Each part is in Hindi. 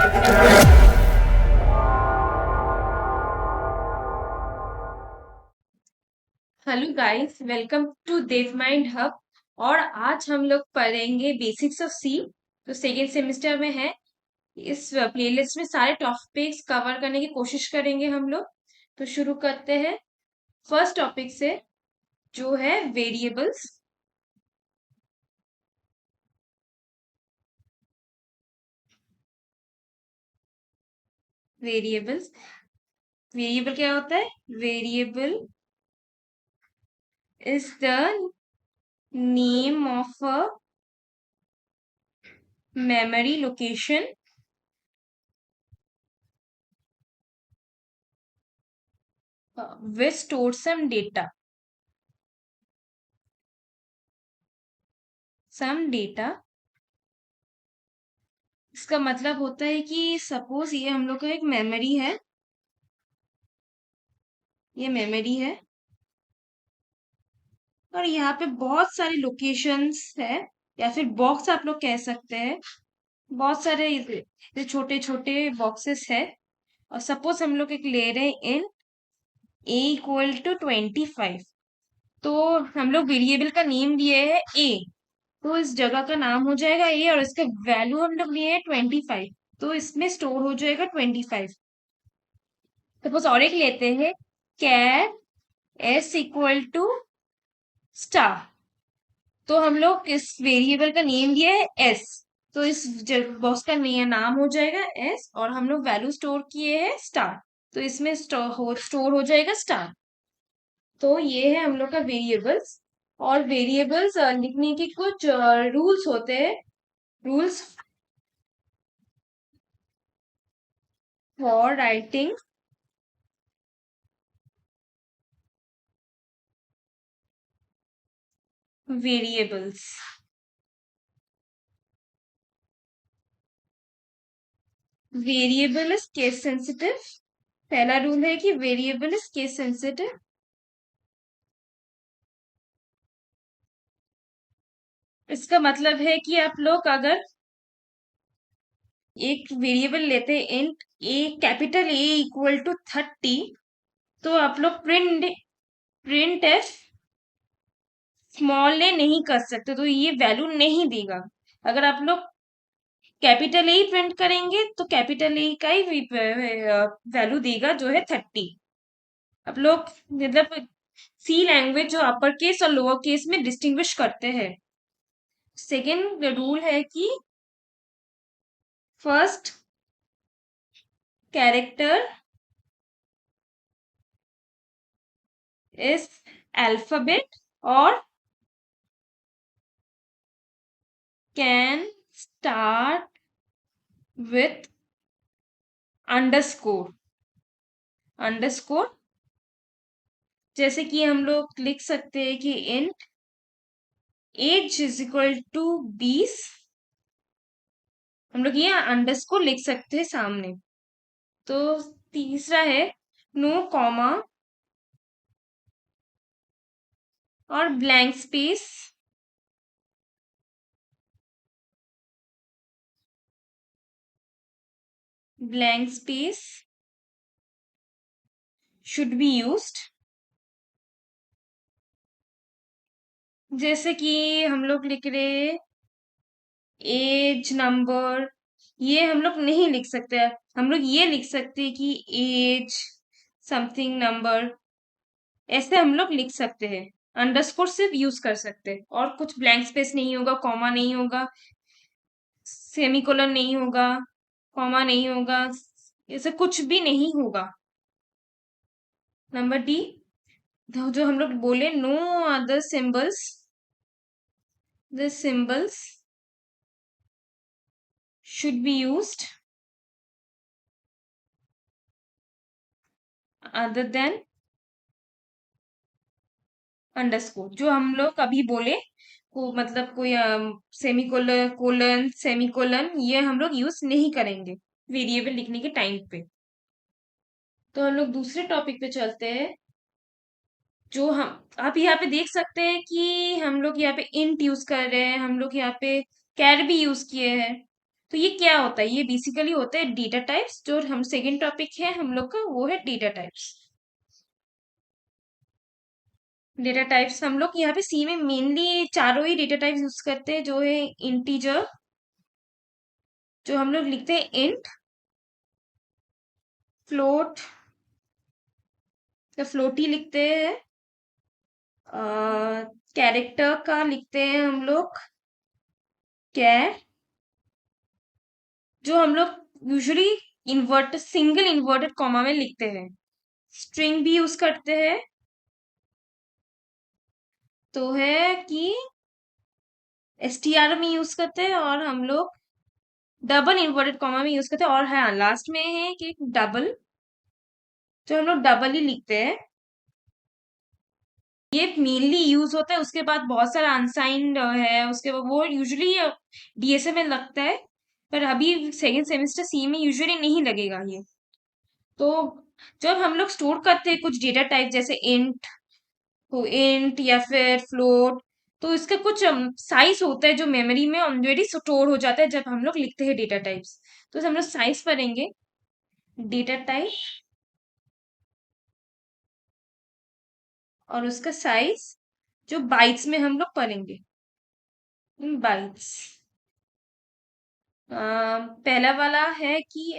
Hello guys, welcome to Dev Mind Hub. और आज हम लोग पढ़ेंगे बेसिक्स ऑफ सी। तो सेकेंड सेमेस्टर में है। इस प्लेलिस्ट में सारे टॉपिक्स कवर करने की कोशिश करेंगे हम लोग। तो शुरू करते हैं फर्स्ट टॉपिक से, जो है वेरिएबल्स। वेरिएबल्स वेरिएबल क्या होता है? Variable is the name of a memory location which stores some data. इसका मतलब होता है कि सपोज ये हम लोग का एक मेमोरी है। ये मेमोरी है और यहाँ पे बहुत सारे लोकेशंस है, या फिर बॉक्स आप लोग कह सकते हैं। बहुत सारे ये छोटे छोटे बॉक्सेस है। और सपोज हम लोग एक ले रहे हैं इन a = 25। तो हम लोग वेरिएबल का नेम दिए है a, तो इस जगह का नाम हो जाएगा a, और इसका वैल्यू हम लोग लिए है 25। तो इसमें स्टोर हो जाएगा 25। सपोज और एक लेते हैं, कैर s = तो हम लोग इस वेरिएबल का नेम दिया है एस, तो इस बॉक्स का नाम हो जाएगा एस, और हम लोग वैल्यू स्टोर किए हैं स्टार, तो इसमें स्टोर हो जाएगा स्टार। तो ये है हम लोग का वेरिएबल्स। और वेरिएबल्स लिखने के कुछ रूल्स होते हैं। Rules for writing variables. Variable is case sensitive. पहला रूल है कि वेरिएबल इज केस सेंसिटिव। इसका मतलब है कि आप लोग अगर एक वेरिएबल लेते हैं इंट ए, कैपिटल A = 30, तो आप लोग प्रिंट एफ स्मॉल ए नहीं कर सकते, तो ये वैल्यू नहीं देगा। अगर आप लोग कैपिटल ए प्रिंट करेंगे तो कैपिटल ए का ही वैल्यू देगा, जो है 30। आप लोग मतलब सी लैंग्वेज जो अपर केस और लोअर केस में डिस्टिंग्विश करते हैं। सेकेंड रूल है कि फर्स्ट कैरेक्टर इज अल्फाबेट और can start with underscore. Underscore जैसे कि हम लोग लिख सकते हैं कि इंट age = 20। हम लोग ये अंडरस्कोर लिख सकते हैं सामने। तो तीसरा है नो कॉमा और blank space. Blank space should be used. जैसे कि हम लोग लिख रहे एज नंबर, ये हम लोग नहीं लिख सकते। हम लोग ये लिख सकते हैं कि एज समथिंग नंबर, ऐसे हम लोग लिख सकते हैं। अंडरस्कोर सिर्फ यूज कर सकते हैं, और कुछ ब्लैंक स्पेस नहीं होगा, कॉमा नहीं होगा, सेमीकोलन नहीं होगा, कॉमा नहीं होगा, ऐसे कुछ भी नहीं होगा। नंबर डी, जो हम लोग बोले no other symbols, the symbols should be used other than underscore. जो हम लोग अभी बोले को मतलब कोई कोलन सेमीकोलन, ये हम लोग यूज नहीं करेंगे वेरिएबल लिखने के टाइम पे। तो हम लोग दूसरे टॉपिक पे चलते हैं। जो हम आप यहाँ पे देख सकते हैं कि हम लोग यहाँ पे इंट यूज कर रहे हैं, हम लोग यहाँ पे कैर भी यूज किए हैं। तो ये क्या होता है, ये बेसिकली होता है डेटा टाइप्स। जो हम सेकेंड टॉपिक है हम लोग का वो है डेटा टाइप्स। डेटा टाइप्स हम लोग यहाँ पे सी में मेनली चारों ही डेटा टाइप्स यूज करते हैं, जो है इंटीजर, जो हम लोग लिखते हैं इंट, फ्लोट या फ्लोटी लिखते हैं, कैरेक्टर का लिखते हैं हम लोग कैर, जो हम लोग usually invert single inverted comma में लिखते हैं। स्ट्रिंग भी यूज करते हैं, तो है कि एसटीआर में यूज करते हैं, और हम लोग डबल इन्वर्टेड कॉमा में यूज करते हैं, और हाँ लास्ट में है कि डबल, जो हम लोग डबल ही लिखते हैं। ये मेनली यूज होता है, उसके बाद बहुत सारा अनसाइंड है, उसके बाद वो यूजुअली डीएसए में लगता है, पर अभी सेकेंड सेमेस्टर सी में यूजुअली नहीं लगेगा ये। तो जब हम लोग स्टोर करते हैं कुछ डेटा टाइप जैसे इंट, तो इंट या फिर फ्लोट, तो इसका कुछ साइज होता है जो मेमोरी में ऑलरेडी स्टोर हो जाता है जब हम लोग लिखते हैं डेटा टाइप्स। तो हम लोग साइज पढ़ेंगे, डेटा टाइप और उसका साइज जो बाइट्स में हम लोग पढ़ेंगे, बाइट्स। पहला वाला है कि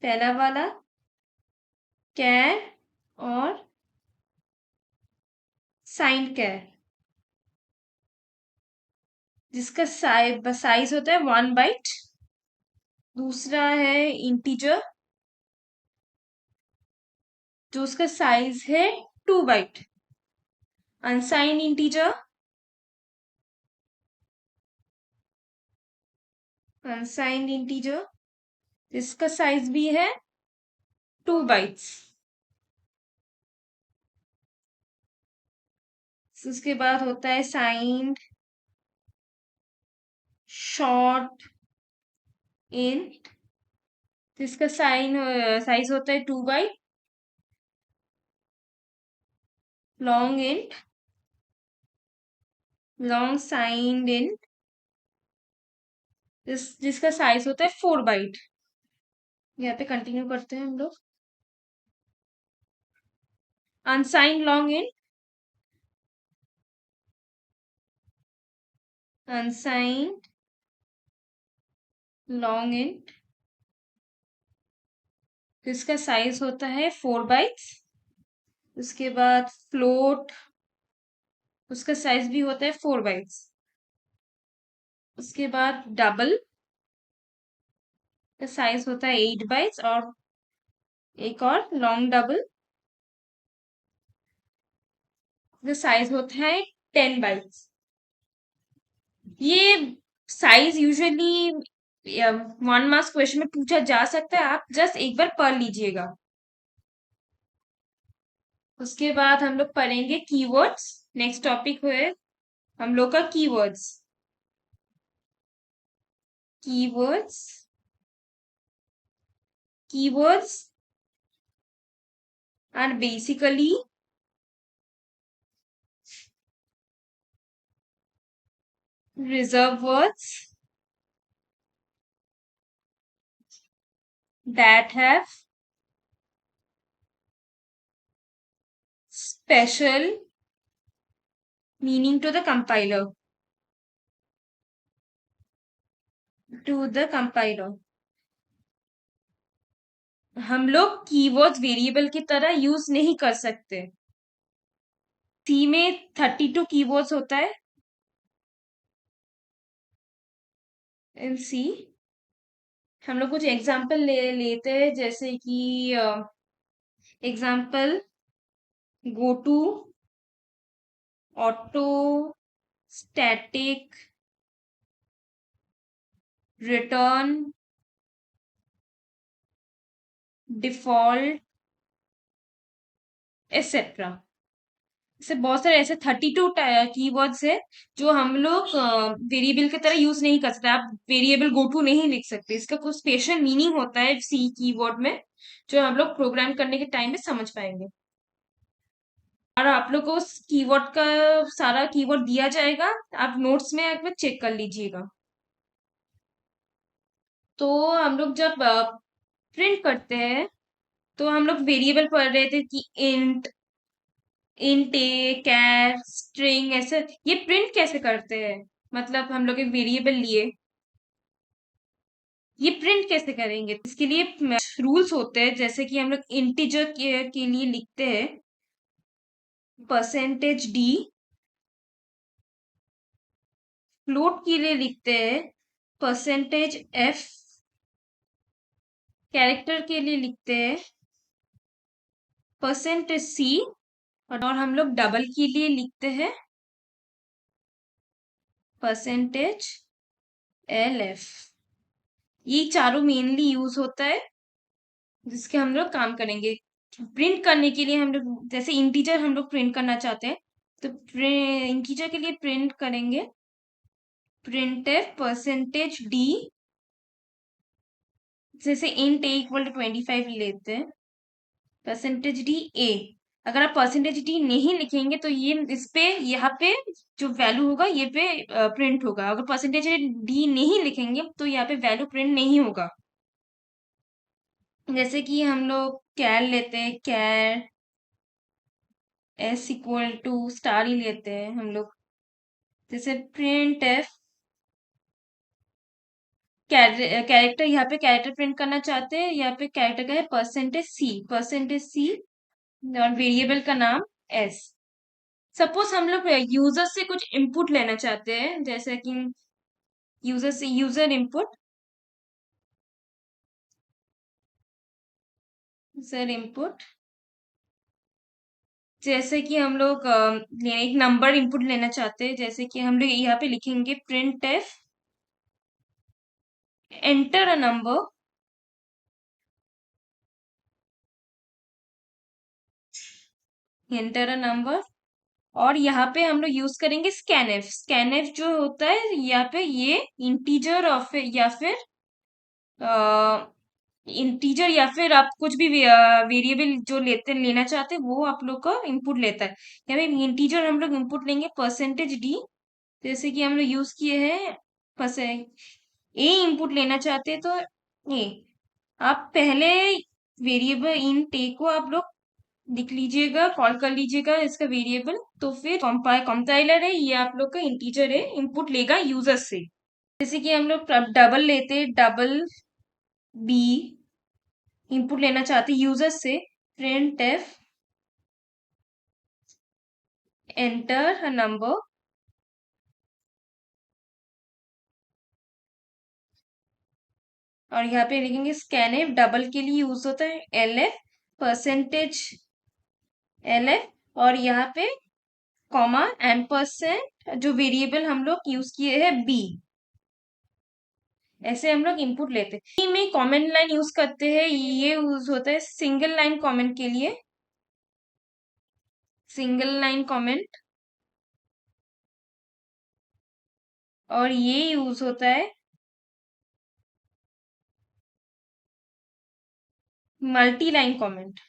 पहला वाला कैर और साइन कैर, जिसका साइज होता है 1 बाइट। दूसरा है इंटीजर, जो उसका साइज है 2 byte. Unsigned integer, unsigned integer जिसका साइज भी है 2 बाइट्स। उसके बाद होता है साइंड शॉर्ट इन, जिसका साइज होता है 2 byte. Long int, long signed int, जिसका साइज होता है 4 बाइट। यहाँ पे कंटिन्यू करते हैं हम लोग। अनसाइंड लॉन्ग इन, अनसाइंड लॉन्ग इन, जिसका साइज होता है 4 बाइट्स। उसके बाद फ्लोट, उसका साइज भी होता है 4 बाइट्स। उसके बाद डबल का साइज होता है 8 बाइट्स, और एक और लॉन्ग डबल का साइज होता है 10 बाइट्स। ये साइज यूजुअली 1 मार्क्स क्वेश्चन में पूछा जा सकता है, आप जस्ट एक बार पढ़ लीजिएगा। उसके बाद हम लोग पढ़ेंगे कीवर्ड्स। नेक्स्ट टॉपिक है हम लोग का keywords. Keywords, keywords are basically reserve words that have special meaning to the compiler, to the compiler। हम लोग कीवर्ड्स वेरिएबल की तरह यूज नहीं कर सकते। सी में 32 कीवर्ड्स होता है इन सी। हम लोग कुछ एग्जाम्पल लेते हैं, जैसे कि example go to, auto, static, return, default, etcetera. ऐसे बहुत सारे ऐसे 32 कीवर्ड्स है जो हम लोग वेरिएबल की तरह यूज नहीं कर सकते। आप वेरिएबल गो टू नहीं लिख सकते, इसका कुछ स्पेशल मीनिंग होता है सी कीवर्ड में, जो हम लोग प्रोग्राम करने के टाइम में समझ पाएंगे। और आप लोग को उस कीवर्ड का सारा कीवर्ड दिया जाएगा, आप नोट्स में एक बार चेक कर लीजिएगा। तो हम लोग जब प्रिंट करते हैं तो हम लोग वेरिएबल पढ़ रहे थे कि इंट ए कैर स्ट्रिंग ऐसे ये प्रिंट कैसे करते हैं। मतलब हम लोग एक वेरिएबल लिए, ये प्रिंट कैसे करेंगे, इसके लिए रूल्स होते हैं। जैसे कि हम लोग इंटीजर के लिए लिखते हैं %d, फ्लोट के लिए लिखते हैं %f, कैरेक्टर के लिए लिखते हैं %c, और हम लोग डबल के लिए लिखते हैं %lf। ये चारों मेनली यूज होता है जिसके हम लोग काम करेंगे। प्रिंट करने के लिए हम लोग जैसे इंटीजर हम लोग प्रिंट करना चाहते हैं तो इंटीजर के लिए प्रिंट करेंगे प्रिंटफ %d, जैसे इंट a इक्वल टू 25 लेते हैं %d a। अगर आप %d नहीं लिखेंगे तो ये इस पे यहाँ पे जो वैल्यू होगा ये पे प्रिंट होगा। अगर %d नहीं लिखेंगे तो यहाँ पे वैल्यू प्रिंट नहीं होगा। जैसे कि हम लोग कैर लेते हैं, कैर s इक्वल टू स्टार ही लेते हैं हम लोग। जैसे प्रिंट एफ कैरेक्टर, यहाँ पे कैरेक्टर प्रिंट करना चाहते हैं, यहाँ पे कैरेक्टर का है %c और वेरिएबल का नाम s। सपोज हम लोग यूजर से कुछ इनपुट लेना चाहते हैं, जैसे कि यूजर से यूजर इनपुट, यूजर इनपुट जैसे कि हम लोग एक नंबर इनपुट लेना चाहते हैं। जैसे कि हम लोग यहाँ पे लिखेंगे print F enter a number, enter a number, और यहाँ पे हम लोग यूज करेंगे स्कैनफ। स्कैनफ जो होता है यहाँ पे ये इंटीजर और फिर या फिर इंटीजर या फिर आप कुछ भी वेरिएबल जो लेना चाहते हैं वो आप लोग का इनपुट लेता है। यहाँ पे इंटीजर हम लोग इनपुट लेंगे %d, जैसे कि हम लोग यूज किए हैं परसेंट ए इनपुट लेना चाहते हैं तो ए। आप पहले वेरिएबल इन ए को आप लोग लिख लीजिएगा, कॉल कर लीजिएगा इसका वेरिएबल, तो फिर कंपाइलर है ये आप लोग का इंटीजर है इनपुट लेगा यूजर से। जैसे कि हम लोग डबल लेते, डबल बी इनपुट लेना चाहते यूजर से, प्रिंट एफ एंटर नंबर, और यहाँ पे लिखेंगे स्कैन एफ, डबल के लिए यूज होता है LF, %LF, और यहाँ पे कॉमा एम्परसेंड जो वेरिएबल हम लोग यूज किए हैं बी। ऐसे हम लोग इनपुट लेते हैं। C में कमेंट लाइन यूज करते हैं, ये यूज होता है सिंगल लाइन कमेंट के लिए, सिंगल लाइन कमेंट, और ये यूज होता है multi line comment,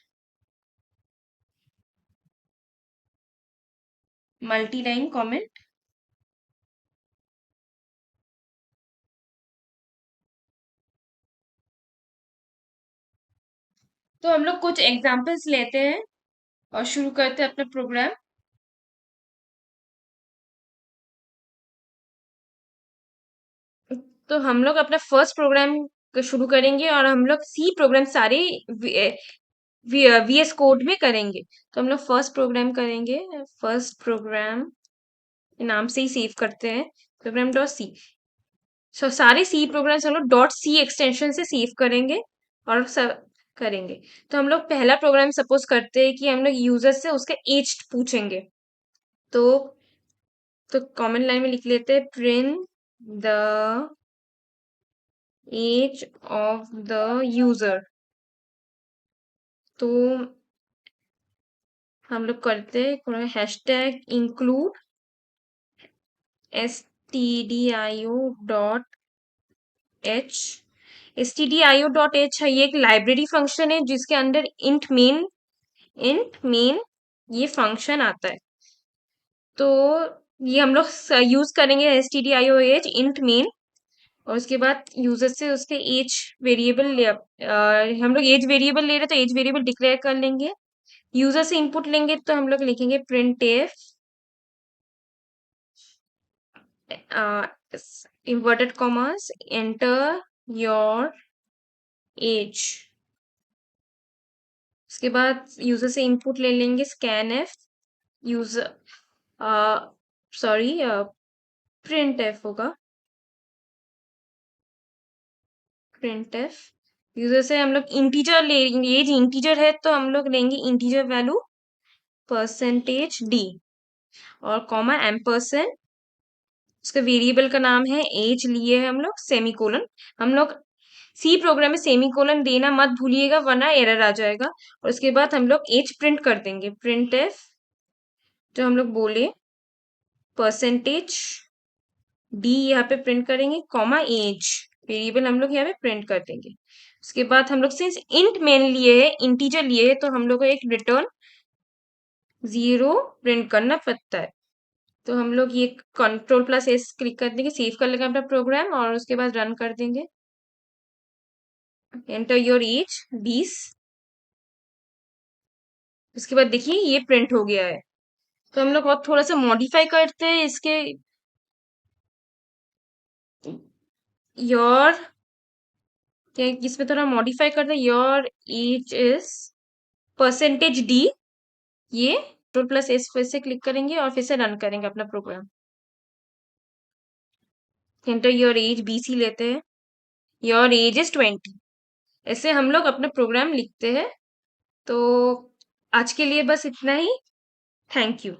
multi line comment. तो हम लोग कुछ एग्जांपल्स लेते हैं और शुरू करते हैं अपना प्रोग्राम। तो हम लोग अपना फर्स्ट प्रोग्राम शुरू करेंगे और हम लोग सी प्रोग्राम सारे VS कोड में करेंगे। तो हम लोग फर्स्ट प्रोग्राम करेंगे, फर्स्ट प्रोग्राम नाम से ही सेव करते हैं प्रोग्राम डॉट सी। सो सारे सी प्रोग्राम्स हम लोग डॉट सी एक्सटेंशन से सेव करेंगे और सब करेंगे। तो हम लोग पहला प्रोग्राम सपोज करते हैं कि हम लोग यूजर से उसका एज पूछेंगे। तो कॉमन लाइन में लिख लेते हैं print the age of the user. तो हम लोग करते हैं हैशटैग इंक्लूड stdio.h। stdio.h है, ये एक लाइब्रेरी फंक्शन है जिसके अंदर इंट मेन ये फंक्शन आता है। तो ये हम लोग यूज करेंगे stdio.h इंट मेन, और उसके बाद यूजर से उसके एज वेरिएबल हम लोग एज वेरिएबल ले रहे हैं तो एज वेरिएबल डिक्लेयर कर लेंगे। यूजर से इनपुट लेंगे तो हम लोग लिखेंगे print F inverted commas enter your age. उसके बाद यूजर से इनपुट ले लेंगे scan F user sorry print F होगा प्रिंट एफ। यूजर से हम लोग इंटीजर लेंगे, एज इंटीजर है तो हम लोग लेंगे इंटीजर वैल्यू परसेंटेज डी और कॉमा एम्परसेंड। उसका वेरिएबल का नाम है एज लिए है हम लोग सेमीकोलन। हम लोग सी प्रोग्राम में सेमीकोलन देना मत भूलिएगा वरना एरर आ जाएगा। और उसके बाद हम लोग एज प्रिंट कर देंगे प्रिंट एफ जो हम लोग बोले परसेंटेज डी यहाँ पे प्रिंट करेंगे कॉमा एज वेरिएबल हम लोग यहाँ पे प्रिंट कर देंगे। उसके बाद हम लोग सिंस इंट मेन लिए है इंटीजर लिए है तो हम लोग को एक रिटर्न 0 प्रिंट करना पड़ता है। तो हम लोग ये कंट्रोल प्लस एस क्लिक कर देंगे, सेव कर लेंगे अपना प्रोग्राम और उसके बाद रन कर देंगे। Enter your age 20। उसके बाद देखिए ये प्रिंट हो गया है। तो हम लोग और थोड़ा सा मॉडिफाई करते हैं इसके योर इसमें थोड़ा मॉडिफाई करते हैं your age is percentage D. ये कंट्रोल प्लस एस फिर से क्लिक करेंगे और फिर से रन करेंगे अपना प्रोग्राम। एंटर योर एज 20 ही लेते हैं। Your age is 20। ऐसे हम लोग अपना प्रोग्राम लिखते हैं। तो आज के लिए बस इतना ही। Thank you.